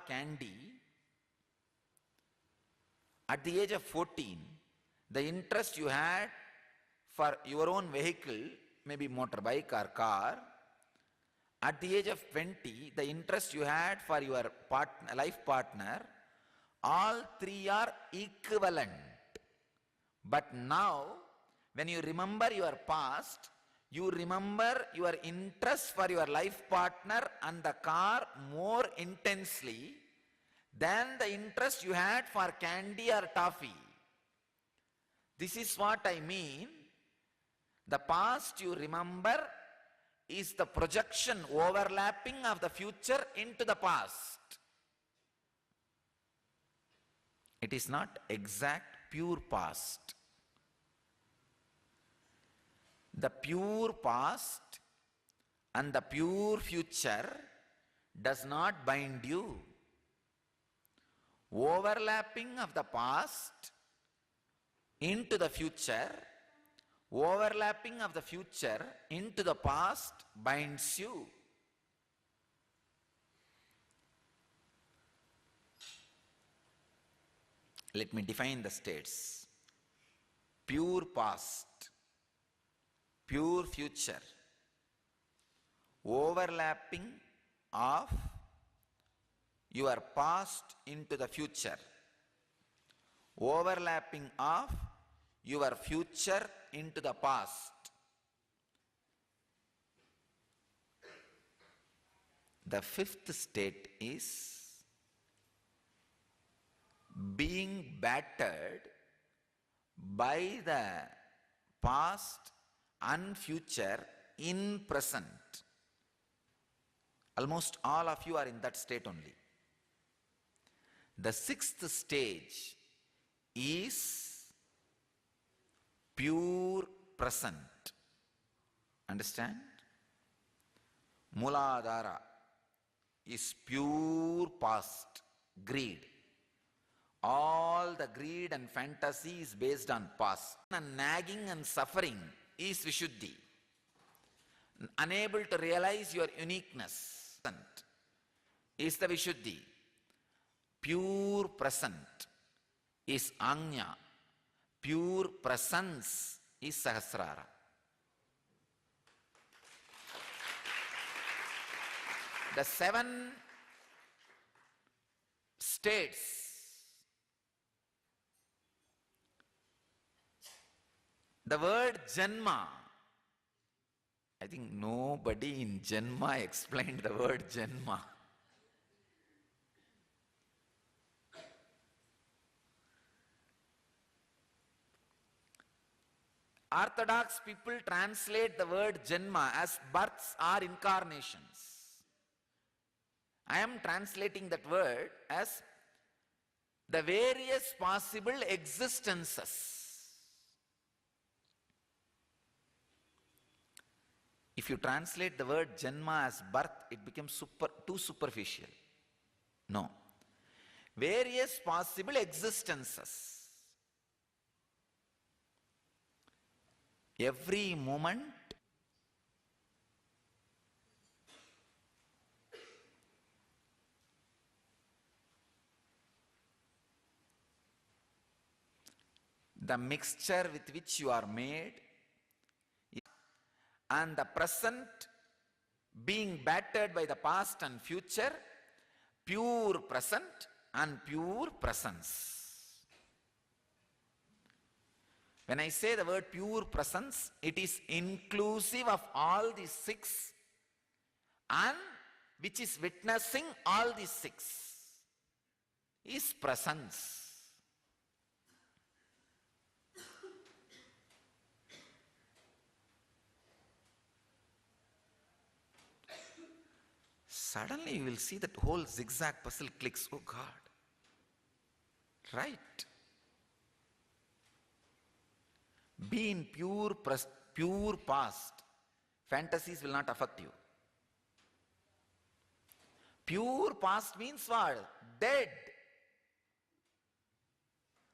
candy, at the age of 14, the interest you had for your own vehicle, maybe motorbike or car, at the age of 20, the interest you had for your life partner, all three are equivalent. But now, when you remember your past, you remember your interest for your life partner and the car more intensely than the interest you had for candy or toffee. This is what I mean. The past you remember is the projection, overlapping of the future into the past. It is not exact pure past. The pure past and the pure future does not bind you. Overlapping of the past into the future, overlapping of the future into the past binds you. Let me define the states. Pure past, pure future, overlapping of your past into the future, overlapping of your future into the past. The fifth state is being battered by the past and future in present. Almost all of you are in that state only. The sixth stage is pure present. Understand? Muladhara is pure past, greed. All the greed and fantasy is based on past. And nagging and suffering is Vishuddhi. Unable to realize your uniqueness is the Vishuddhi. Pure present is Anya. Pure presence is Sahasrara. The 7 states. The word Janma. I think nobody in Janma explained the word Janma. Orthodox people translate the word Janma as births or incarnations. I am translating that word as the various possible existences. If you translate the word Janma as birth, it becomes too superficial. No. Various possible existences. Every moment the mixture with which you are made and the present being battered by the past and future, pure present and pure presence. When I say the word pure presence, it is inclusive of all these 6 and which is witnessing all these 6 is presence. Suddenly you will see that whole zigzag puzzle clicks. Oh God. Right. Be in pure past. Fantasies will not affect you. Pure past means what? Dead.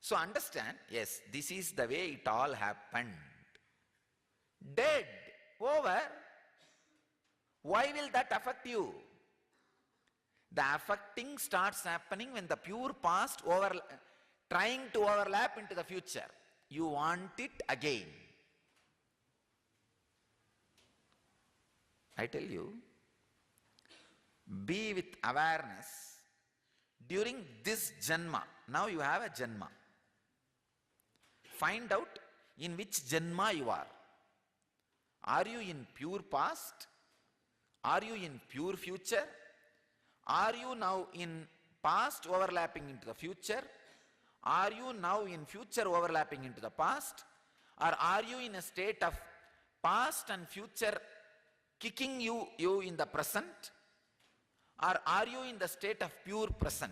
So understand, yes, this is the way it all happened. Dead. Over. Why will that affect you? The affecting starts happening when the pure past trying to overlap into the future. You want it again. I tell you, be with awareness during this janma. Now you have a janma. Find out in which janma you are. Are you in pure past? Are you in pure future? Are you now in past overlapping into the future? Are you now in future overlapping into the past? Or are you in a state of past and future kicking you in the present? Or are you in the state of pure present?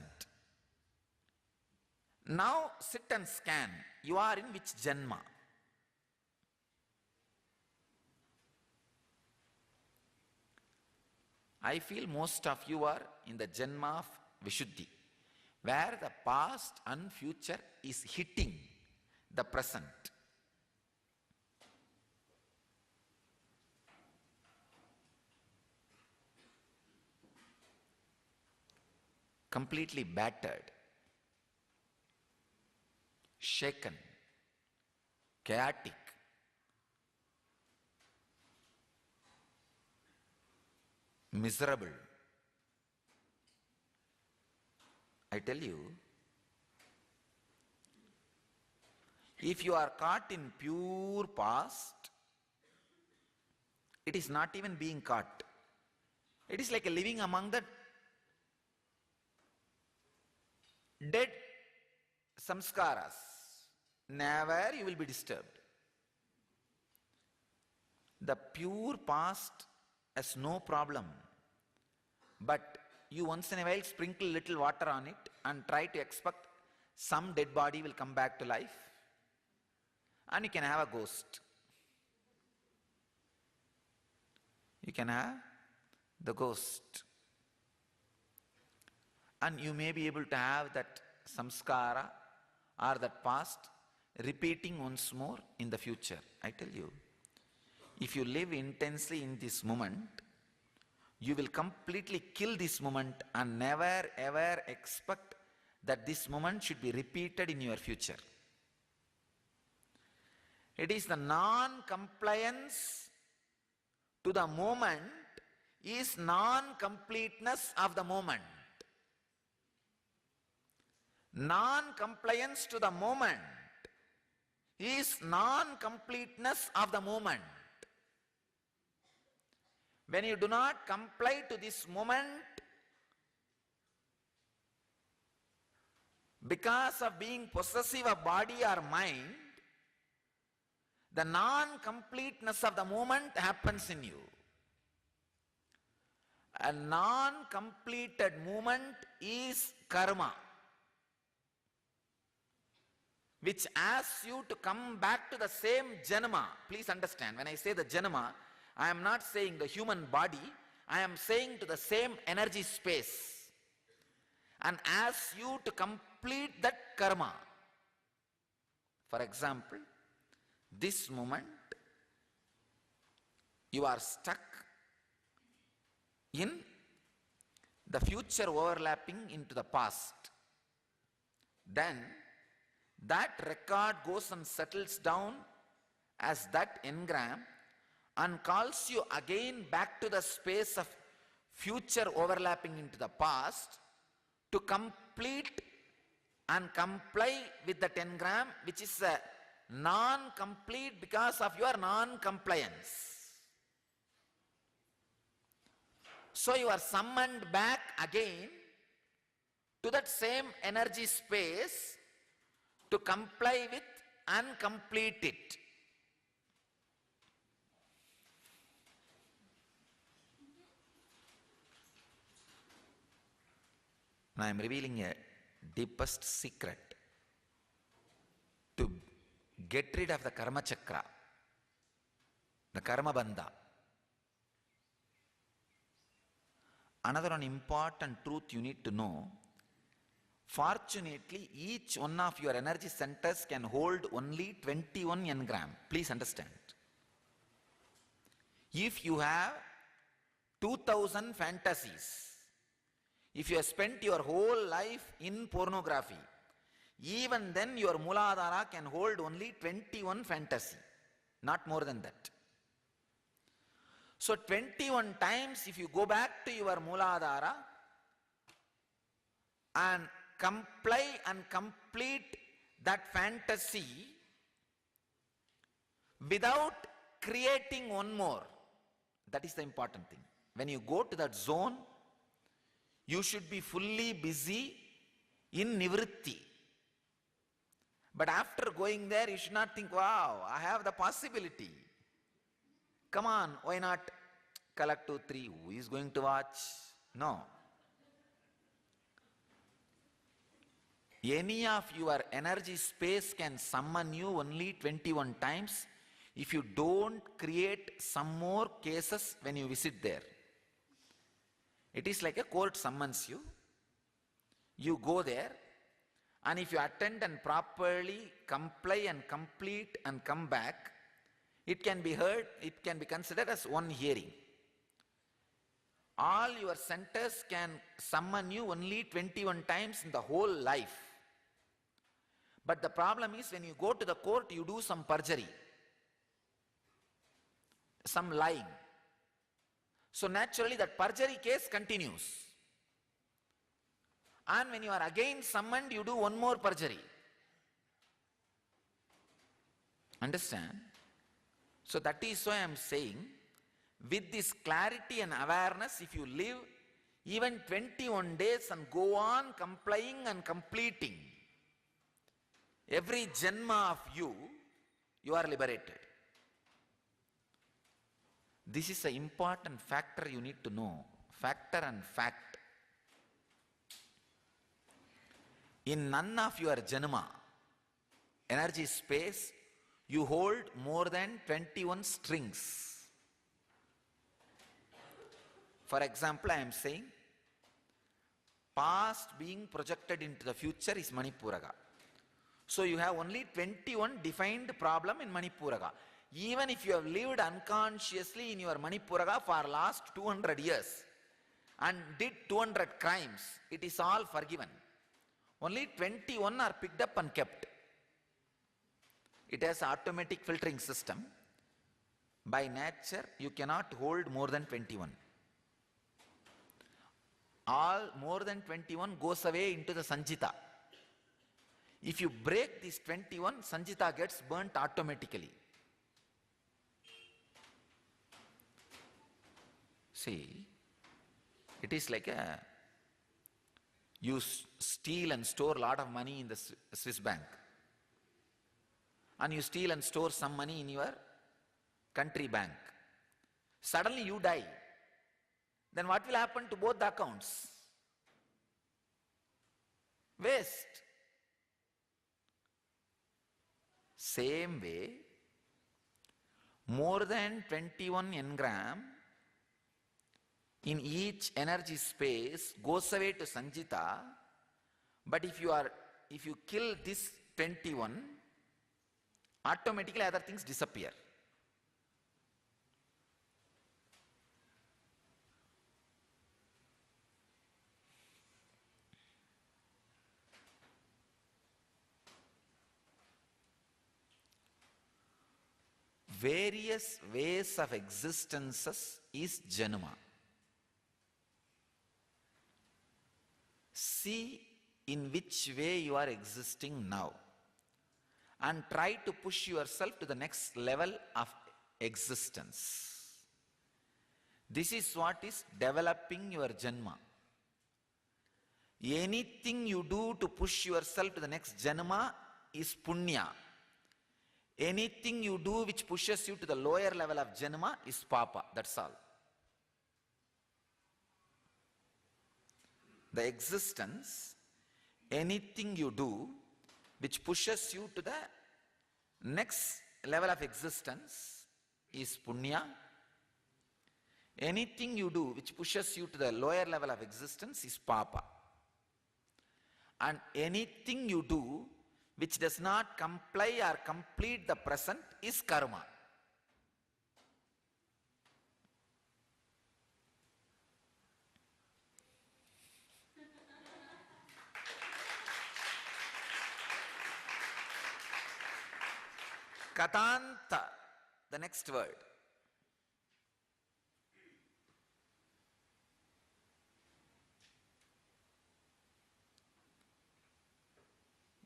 Now sit and scan. You are in which janma? I feel most of you are in the janma of Vishuddhi, where the past and future is hitting the present. Completely battered, shaken, chaotic, miserable. I tell you, if you are caught in pure past, it is not even being caught. It is like a living among the dead samskaras. Never you will be disturbed. The pure past has no problem. But you once in a while sprinkle little water on it and try to expect some dead body will come back to life. And you can have a ghost. You can have the ghost. And you may be able to have that samskara or that past repeating once more in the future. I tell you, if you live intensely in this moment, you will completely kill this moment and never ever expect that this moment should be repeated in your future. It is the non-compliance to the moment is non-completeness of the moment. Non-compliance to the moment is non-completeness of the moment. When you do not comply to this moment because of being possessive of body or mind, the non-completeness of the moment happens in you. A non-completed moment is karma, which asks you to come back to the same janma. Please understand, when I say the janma, I am not saying the human body, I am saying to the same energy space, and asks you to complete that karma. For example, this moment you are stuck in the future overlapping into the past. Then that record goes and settles down as that engram and calls you again back to the space of future overlapping into the past to complete and comply with that engram, which is a non-complete because of your non-compliance. So you are summoned back again to that same energy space to comply with and complete it. Now I am revealing a deepest secret to get rid of the karma chakra, the karma bandha. Another one important truth you need to know, fortunately each one of your energy centers can hold only 21 engram. Please understand. If you have 2000 fantasies, If you have spent your whole life in pornography, even then your Mooladhara can hold only 21 fantasy, not more than that. So 21 times if you go back to your Mooladhara and comply and complete that fantasy without creating one more, that is the important thing. When you go to that zone, you should be fully busy in nivritti. But after going there, you should not think, wow, I have the possibility. Come on, why not collect 2, 3? Who is going to watch? No. Any of your energy space can summon you only 21 times if you don't create some more cases when you visit there. It is like a court summons you. You go there, and if you attend and properly comply and complete and come back, it can be heard, it can be considered as one hearing. All your centers can summon you only 21 times in the whole life. But the problem is when you go to the court, you do some perjury, some lying. So naturally that perjury case continues. And when you are again summoned, you do one more perjury. Understand? So that is why I am saying, with this clarity and awareness, if you live even 21 days and go on complying and completing every janma of you, you are liberated. This is an important factor you need to know. Factor and fact. In none of your janma, energy space, you hold more than 21 strings. For example, I am saying, past being projected into the future is Manipuraga. So you have only 21 defined problem in Manipuraga. Even if you have lived unconsciously in your Manipuraga for last 200 years and did 200 crimes, it is all forgiven. Only 21 are picked up and kept. It has an automatic filtering system. By nature, you cannot hold more than 21. All more than 21 goes away into the Sanjita. If you break this 21, Sanjita gets burnt automatically. See, it is like you steal and store a lot of money in the Swiss bank, and you steal and store some money in your country bank. Suddenly you die. Then what will happen to both the accounts? Waste. Same way, more than 21 engram in each energy space goes away to Sanjita, but if you kill this 21, automatically other things disappear. Various ways of existences is janma. See in which way you are existing now and try to push yourself to the next level of existence. This is what is developing your janma. Anything you do to push yourself to the next janma is punya. Anything you do which pushes you to the lower level of janma is papa. That's all. The existence, anything you do which pushes you to the next level of existence is punya. Anything you do which pushes you to the lower level of existence is papa. And anything you do which does not comply or complete the present is karma. Katanta, the next word.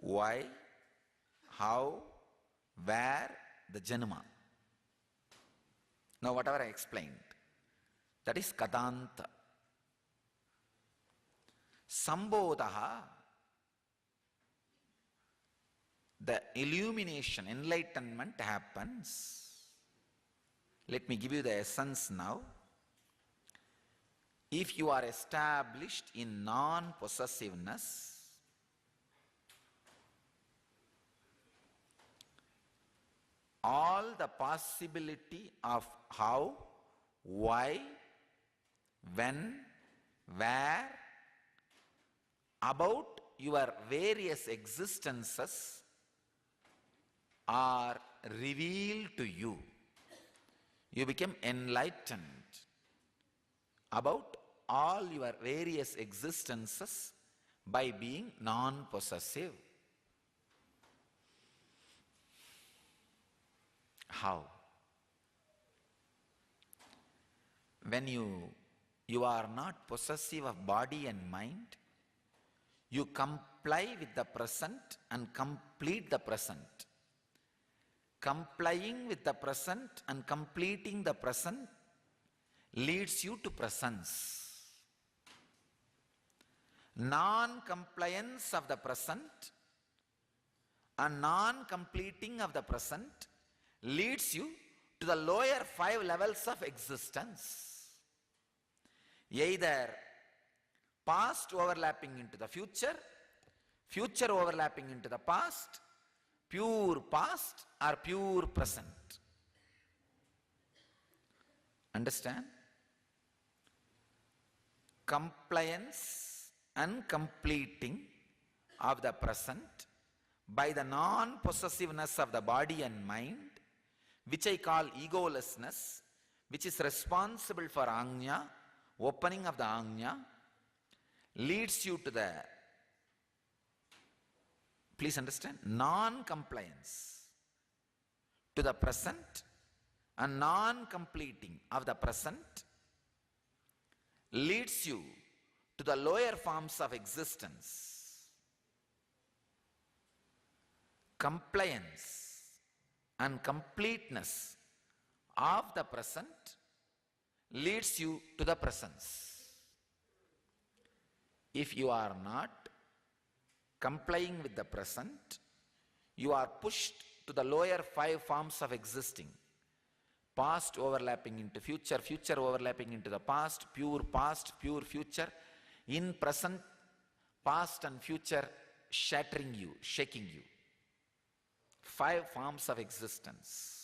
Why, how, where, the janma. Now whatever I explained, that is Katanta. Sambodha, the illumination, enlightenment happens. Let me give you the essence now. If you are established in non-possessiveness, all the possibility of how, why, when, where, about your various existences are revealed to you. You become enlightened about all your various existences by being non-possessive. How? When you are not possessive of body and mind, you comply with the present and complete the present. Complying with the present and completing the present leads you to presence. Non-compliance of the present and non-completing of the present leads you to the lower 5 levels of existence. Either past overlapping into the future, future overlapping into the past, pure past or pure present. Understand? Compliance and completing of the present by the non-possessiveness of the body and mind, which I call egolessness, which is responsible for Agnya, opening of the Agnya, leads you to the, please understand, non-compliance to the present and non-completing of the present leads you to the lower forms of existence. Compliance and completeness of the present leads you to the presence. If you are not complying with the present, you are pushed to the lower 5 forms of existing. Past overlapping into future, future overlapping into the past, pure future, in present, past and future shattering you, shaking you. 5 forms of existence.